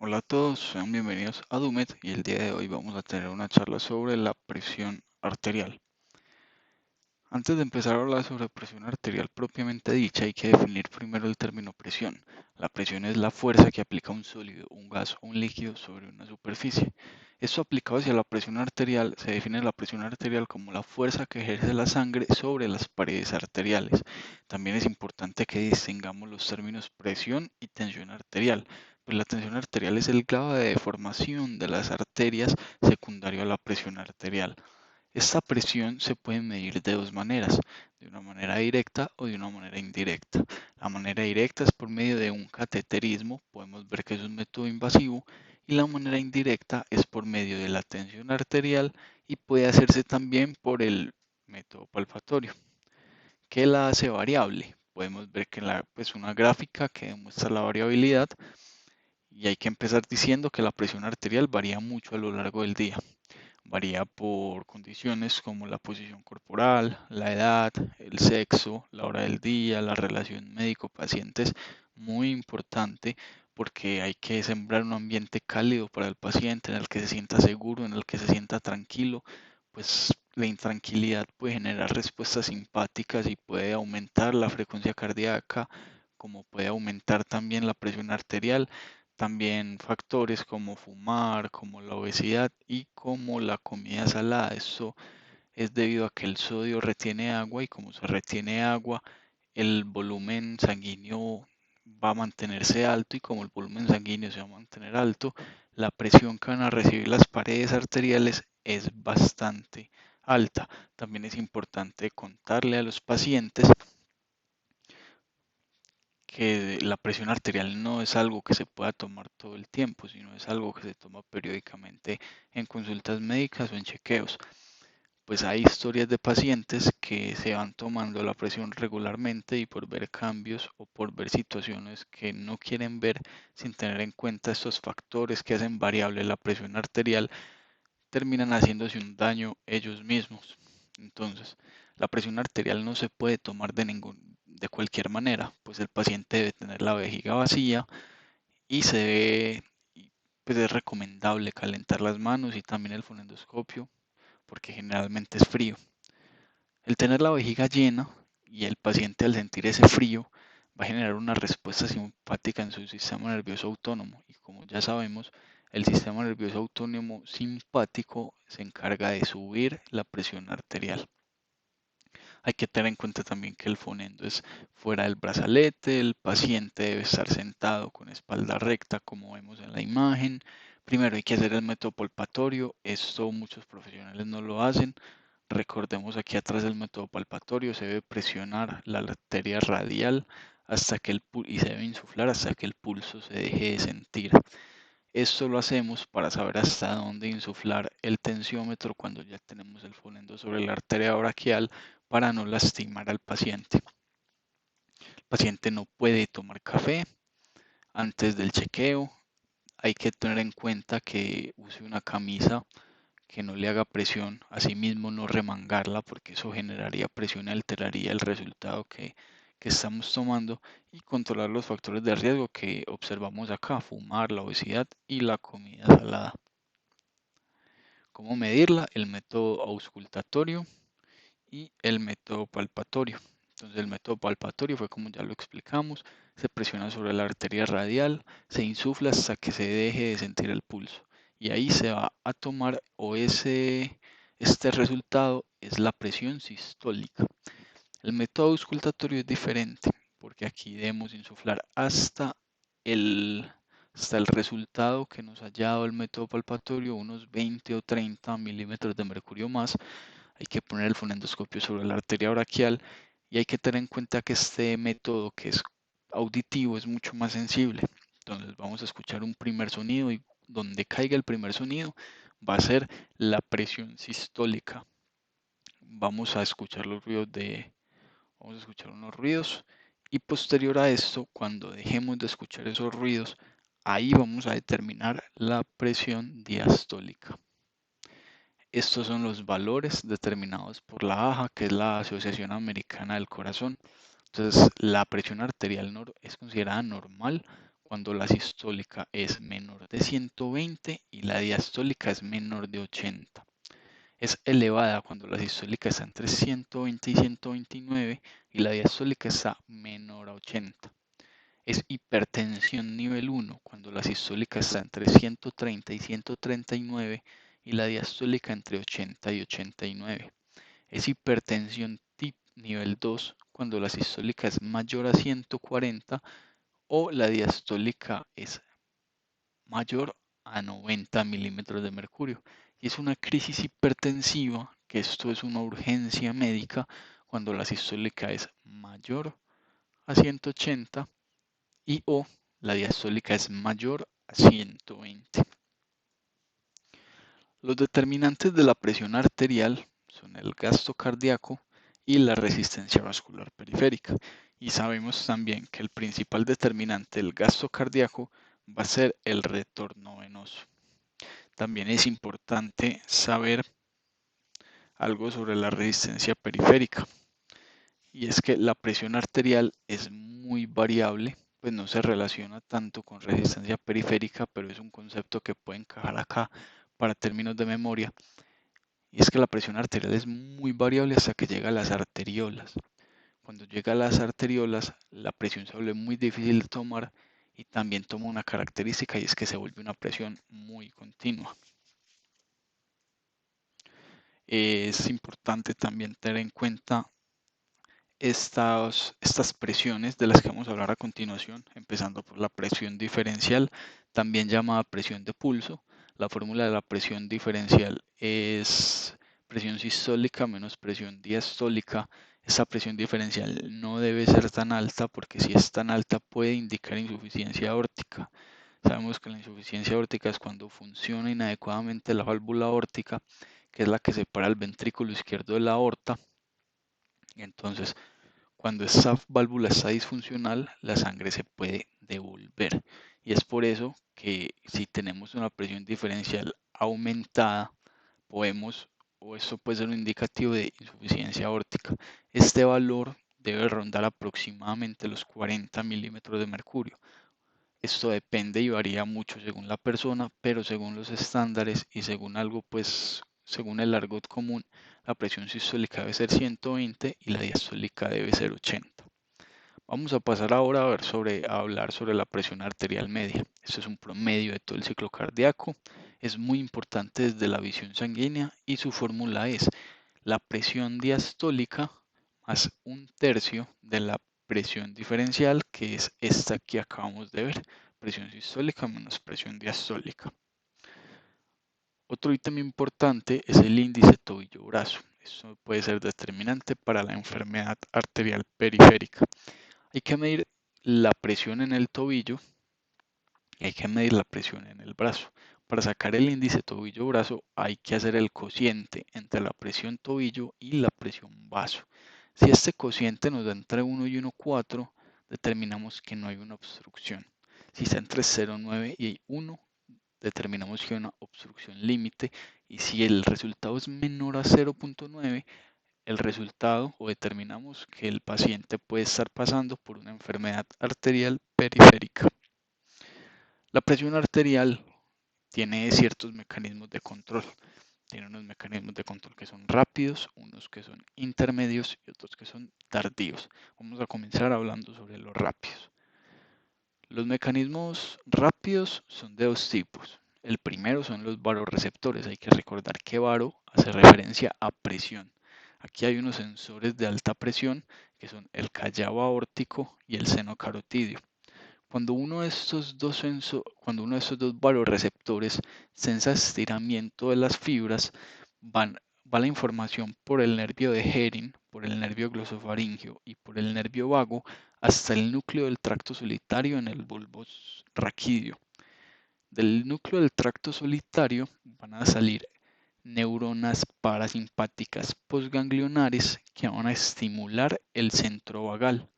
Hola a todos, sean bienvenidos a Dumet y el día de hoy vamos a tener una charla sobre la presión arterial. Antes de empezar a hablar sobre presión arterial propiamente dicha, hay que definir primero el término presión. La presión es la fuerza que aplica un sólido, un gas o un líquido sobre una superficie. Esto aplicado hacia la presión arterial, se define la presión arterial como la fuerza que ejerce la sangre sobre las paredes arteriales. También es importante que distingamos los términos presión y tensión arterial, pues la tensión arterial es el grado de deformación de las arterias secundario a la presión arterial. Esta presión se puede medir de dos maneras, de una manera directa o de una manera indirecta. La manera directa es por medio de un cateterismo, podemos ver que es un método invasivo, y la manera indirecta es por medio de la tensión arterial y puede hacerse también por el método palpatorio. ¿Qué la hace variable? Podemos ver que pues una gráfica que demuestra la variabilidad y hay que empezar diciendo que la presión arterial varía mucho a lo largo del día. Varía por condiciones como la posición corporal, la edad, el sexo, la hora del día, la relación médico-paciente es muy importante porque hay que sembrar un ambiente cálido para el paciente en el que se sienta seguro, en el que se sienta tranquilo, pues la intranquilidad puede generar respuestas simpáticas y puede aumentar la frecuencia cardíaca, como puede aumentar también la presión arterial. También factores como fumar, como la obesidad y como la comida salada. Eso es debido a que el sodio retiene agua y como se retiene agua, el volumen sanguíneo va a mantenerse alto y como el volumen sanguíneo se va a mantener alto, la presión que van a recibir las paredes arteriales es bastante alta. También es importante contarle a los pacientes que la presión arterial no es algo que se pueda tomar todo el tiempo, sino es algo que se toma periódicamente en consultas médicas o en chequeos. Pues hay historias de pacientes que se van tomando la presión regularmente y por ver cambios o por ver situaciones que no quieren ver sin tener en cuenta estos factores que hacen variable la presión arterial, terminan haciéndose un daño ellos mismos. Entonces, la presión arterial no se puede tomar de cualquier manera, pues el paciente debe tener la vejiga vacía y pues es recomendable calentar las manos y también el fonendoscopio porque generalmente es frío. El tener la vejiga llena y el paciente al sentir ese frío va a generar una respuesta simpática en su sistema nervioso autónomo y como ya sabemos, el sistema nervioso autónomo simpático se encarga de subir la presión arterial. Hay que tener en cuenta también que el fonendo es fuera del brazalete, el paciente debe estar sentado con espalda recta como vemos en la imagen. Primero hay que hacer el método palpatorio, esto muchos profesionales no lo hacen. Recordemos aquí atrás del método palpatorio se debe presionar la arteria radial y se debe insuflar hasta que el pulso se deje de sentir. Esto lo hacemos para saber hasta dónde insuflar el tensiómetro cuando ya tenemos el fonendo sobre la arteria braquial para no lastimar al paciente. El paciente no puede tomar café antes del chequeo. Hay que tener en cuenta que use una camisa que no le haga presión, asimismo no remangarla porque eso generaría presión y alteraría el resultado que estamos tomando y controlar los factores de riesgo que observamos acá, fumar, la obesidad y la comida salada. ¿Cómo medirla? El método auscultatorio y el método palpatorio. Entonces el método palpatorio fue como ya lo explicamos, se presiona sobre la arteria radial, se insufla hasta que se deje de sentir el pulso y ahí se va a tomar este resultado es la presión sistólica. El método auscultatorio es diferente porque aquí debemos insuflar el, hasta el resultado que nos haya dado el método palpatorio, unos 20 o 30 milímetros de mercurio más. Hay que poner el fonendoscopio sobre la arteria braquial y hay que tener en cuenta que este método que es auditivo es mucho más sensible. Entonces vamos a escuchar un primer sonido y donde caiga el primer sonido va a ser la presión sistólica. Vamos a escuchar vamos a escuchar unos ruidos y posterior a esto, cuando dejemos de escuchar esos ruidos, ahí vamos a determinar la presión diastólica. Estos son los valores determinados por la AJA, que es la Asociación Americana del Corazón. Entonces, la presión arterial es considerada normal cuando la sistólica es menor de 120 y la diastólica es menor de 80. Es elevada cuando la sistólica está entre 120 y 129 y la diastólica está menor a 80. Es hipertensión nivel 1 cuando la sistólica está entre 130 y 139 y la diastólica entre 80 y 89. Es hipertensión tip nivel 2 cuando la sistólica es mayor a 140 o la diastólica es mayor a 90 milímetros de mercurio. Y es una crisis hipertensiva, que esto es una urgencia médica, cuando la sistólica es mayor a 180 y o la diastólica es mayor a 120. Los determinantes de la presión arterial son el gasto cardíaco y la resistencia vascular periférica. Y sabemos también que el principal determinante del gasto cardíaco va a ser el retorno venoso. También es importante saber algo sobre la resistencia periférica. Y es que la presión arterial es muy variable, pues no se relaciona tanto con resistencia periférica, pero es un concepto que puede encajar acá para términos de memoria. Y es que la presión arterial es muy variable hasta que llega a las arteriolas. Cuando llega a las arteriolas, la presión se vuelve muy difícil de tomar y también toma una característica y es que se vuelve una presión muy continua. Es importante también tener en cuenta estas presiones de las que vamos a hablar a continuación, empezando por la presión diferencial, también llamada presión de pulso. La fórmula de la presión diferencial es presión sistólica menos presión diastólica. Esa presión diferencial no debe ser tan alta porque si es tan alta puede indicar insuficiencia aórtica. Sabemos que la insuficiencia aórtica es cuando funciona inadecuadamente la válvula aórtica, que es la que separa el ventrículo izquierdo de la aorta. Y entonces, cuando esta válvula está disfuncional, la sangre se puede devolver. Y es por eso que si tenemos una presión diferencial aumentada, podemos, o esto puede ser un indicativo de insuficiencia aórtica. Este valor debe rondar aproximadamente los 40 milímetros de mercurio. Esto depende y varía mucho según la persona, pero según los estándares y según algo, pues, según el argot común, la presión sistólica debe ser 120 y la diastólica debe ser 80. Vamos a pasar ahora a hablar sobre la presión arterial media. Esto es un promedio de todo el ciclo cardíaco. Es muy importante desde la visión sanguínea y su fórmula es la presión diastólica más un tercio de la presión diferencial, que es esta que acabamos de ver, presión sistólica menos presión diastólica. Otro ítem importante es el índice tobillo-brazo. Esto puede ser determinante para la enfermedad arterial periférica. Hay que medir la presión en el tobillo y hay que medir la presión en el brazo. Para sacar el índice tobillo-brazo hay que hacer el cociente entre la presión tobillo y la presión vaso. Si este cociente nos da entre 1 y 1,4, determinamos que no hay una obstrucción. Si está entre 0,9 y 1, determinamos que hay una obstrucción límite. Y si el resultado es menor a 0,9, el resultado o determinamos que el paciente puede estar pasando por una enfermedad arterial periférica. La presión arterial tiene ciertos mecanismos de control. Tiene unos mecanismos de control que son rápidos, unos que son intermedios y otros que son tardíos. Vamos a comenzar hablando sobre los rápidos. Los mecanismos rápidos son de dos tipos. El primero son los varoreceptores. Hay que recordar que varo hace referencia a presión. Aquí hay unos sensores de alta presión que son el callado aórtico y el seno carotidio. Cuando uno de estos dos varoreceptores sensa estiramiento de las fibras, va la información por el nervio de Hering, por el nervio glosofaringeo y por el nervio vago hasta el núcleo del tracto solitario en el bulbo raquídeo. Del núcleo del tracto solitario van a salir neuronas parasimpáticas postganglionares que van a estimular el centro vagal.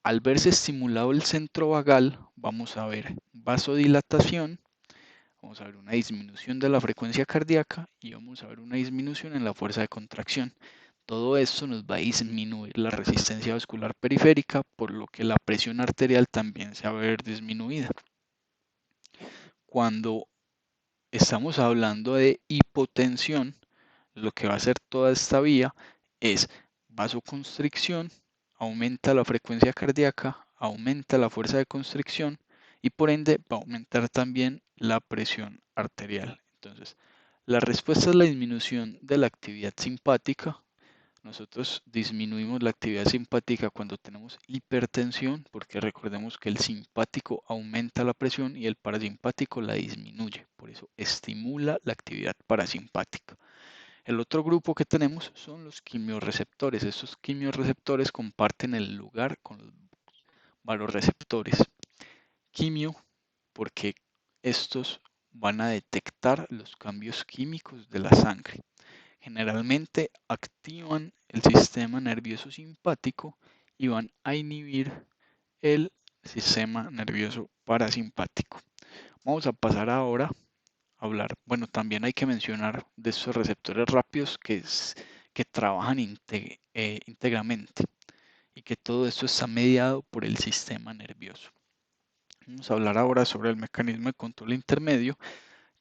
Al verse estimulado el centro vagal, vamos a ver vasodilatación, vamos a ver una disminución de la frecuencia cardíaca y vamos a ver una disminución en la fuerza de contracción. Todo esto nos va a disminuir la resistencia vascular periférica, por lo que la presión arterial también se va a ver disminuida. Cuando estamos hablando de hipotensión, lo que va a hacer toda esta vía es vasoconstricción, aumenta la frecuencia cardíaca, aumenta la fuerza de constricción y por ende va a aumentar también la presión arterial. Entonces, la respuesta es la disminución de la actividad simpática. Nosotros disminuimos la actividad simpática cuando tenemos hipertensión, porque recordemos que el simpático aumenta la presión y el parasimpático la disminuye. Por eso estimula la actividad parasimpática. El otro grupo que tenemos son los quimiorreceptores. Estos quimiorreceptores comparten el lugar con los varoreceptores. Quimio, porque estos van a detectar los cambios químicos de la sangre. Generalmente activan el sistema nervioso simpático y van a inhibir el sistema nervioso parasimpático. Vamos a pasar ahora a hablar, bueno, también hay que mencionar de estos receptores rápidos que trabajan íntegramente y que todo esto está mediado por el sistema nervioso. Vamos a hablar ahora sobre el mecanismo de control intermedio,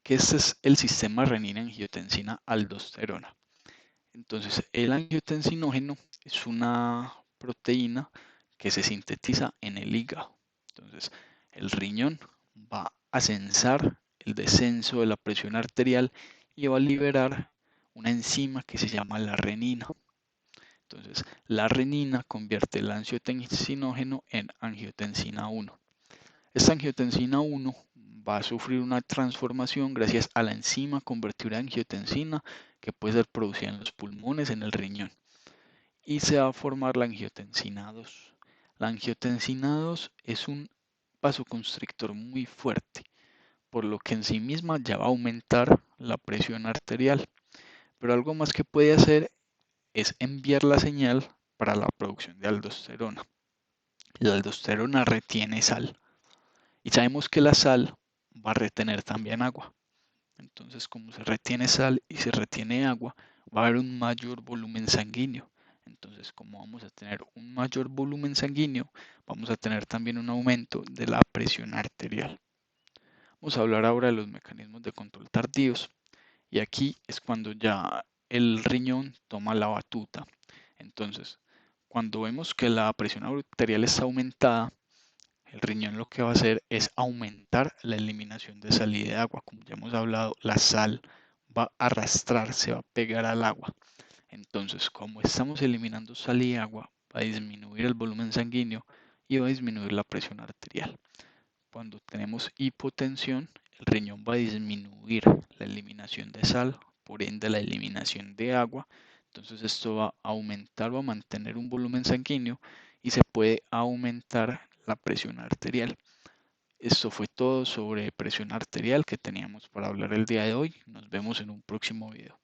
que este es el sistema renina-angiotensina-aldosterona. Entonces, el angiotensinógeno es una proteína que se sintetiza en el hígado. Entonces, el riñón va a censar el descenso de la presión arterial y va a liberar una enzima que se llama la renina. Entonces, la renina convierte el angiotensinógeno en angiotensina 1. Esta angiotensina 1 va a sufrir una transformación gracias a la enzima convertidora de angiotensina que puede ser producida en los pulmones, en el riñón, y se va a formar la angiotensina 2. La angiotensina 2 es un vasoconstrictor muy fuerte, por lo que en sí misma ya va a aumentar la presión arterial. Pero algo más que puede hacer es enviar la señal para la producción de aldosterona. La aldosterona retiene sal y sabemos que la sal va a retener también agua. Entonces, como se retiene sal y se retiene agua, va a haber un mayor volumen sanguíneo. Entonces, como vamos a tener un mayor volumen sanguíneo, vamos a tener también un aumento de la presión arterial. Vamos a hablar ahora de los mecanismos de control tardíos. Y aquí es cuando ya el riñón toma la batuta. Entonces, cuando vemos que la presión arterial está aumentada, el riñón lo que va a hacer es aumentar la eliminación de sal y de agua. Como ya hemos hablado, la sal va a arrastrar, se va a pegar al agua. Entonces, como estamos eliminando sal y agua, va a disminuir el volumen sanguíneo y va a disminuir la presión arterial. Cuando tenemos hipotensión, el riñón va a disminuir la eliminación de sal, por ende la eliminación de agua. Entonces esto va a aumentar o a mantener un volumen sanguíneo y se puede aumentar la presión arterial. Esto fue todo sobre presión arterial que teníamos para hablar el día de hoy. Nos vemos en un próximo video.